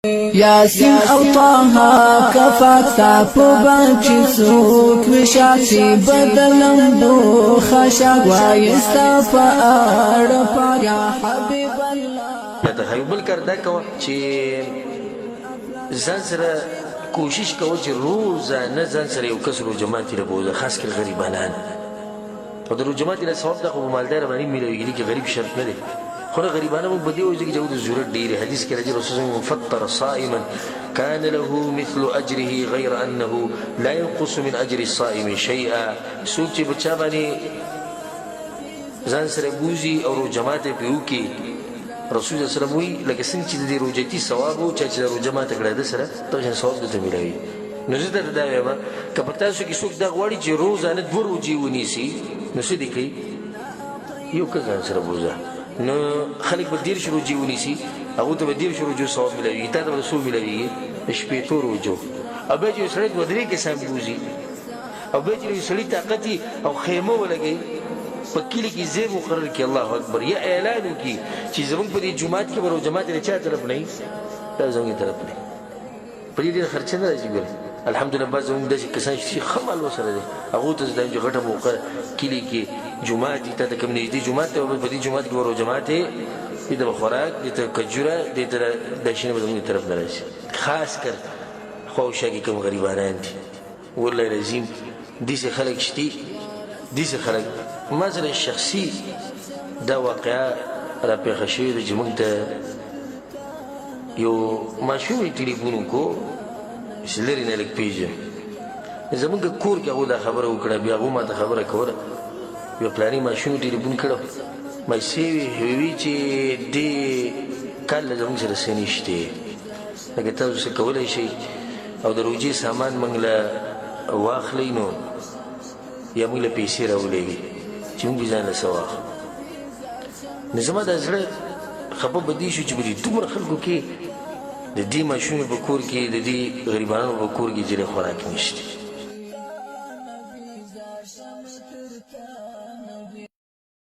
یاسین او طه کفاتا پبانچی سوک وشاسی بدلم دو خشاک وایستا فارپا یا حبیب اللہ تخیل کرده کوا چی ځان سره کوشش کوه چې روزانه ځان سره یو کس رو جماعتي له بوځه خاص کر غریبانان او د رو جماعتي له ثواب ده خو په مالدار باندې میلویږي چې غریب شرط نه دی خو غریبانه مو بدی وځي چې د ضرورت ډیر حدیث کې راځي رسول الله فطر صائما كان له مثل اجره غير انه لا ينقص من اجر الصائم شيئا سوچ چې بچا باندې ځان سره بوزي او رو جماعت په وکي رسول الله صلی الله علیه وسلم وی لکه څنګه چې د روزتي ثواب او چې د روزه ماته کړه د سره ته ثواب دته ملوي نو زه ته دا وایم کله تاسو کې څوک دا غواړي چې روزانه دوه روزي ونیسي نو څه دی کوي یو کله سره بوزه نو خلک به ډیر شروع جی ونیسي هغه ته به ډیر شروع جو ثواب ملوي ته د رسول ملوي شپې تو روزو او به چې سړی ودرې کې سم بوزي او به چې سړی طاقت او خیمه ولګي پکیلی کی زیر مقرر کی الله اکبر یا اعلان کی چې زمونږ په دې جمعات کې ورو جماعت نه چا طرف نه دا زمونږ طرف نه په دې خرچه نه راځي ګل الحمدلله بعض زمونږ د کسان چې خمال وسره دي هغه ته د غټه موقع کلی کې جمعات ته د کوم نږدې جمعات ته په دې جمعات کې ورو جماعت دې د خوراک دې ته کجوره دې ته د شینه زمونږ طرف نه راځي خاص کر خوشا کې کوم غریبانان دي والله لازم دې خلک شتي دې خلک مثلا شخصي دا واقعا را پیښه شوې ده چې موږ ته یو ماشومې ټلیفون وکړو چې لرې نه لږ پېژني زموږ کور کې هغو دا خبره وکړه بیا هغو ما ته خبره کوله بیا پلاني ماشومې ټلیفون کړو مایسې وی چې دې کال له زموږ سره څه نشته لکه تاسو څه کولی شئ او د روجې سامان موږ له واخلئ نو یا موږ له پیسې راولېږئ چې موږ ځان له څه واخلو نو زما دا زړه خفه به دې شو چې په دې دومره خلکو کې د دې ماشومې په کور کې د دې غریبانو په کور کې جرې خوراک نشته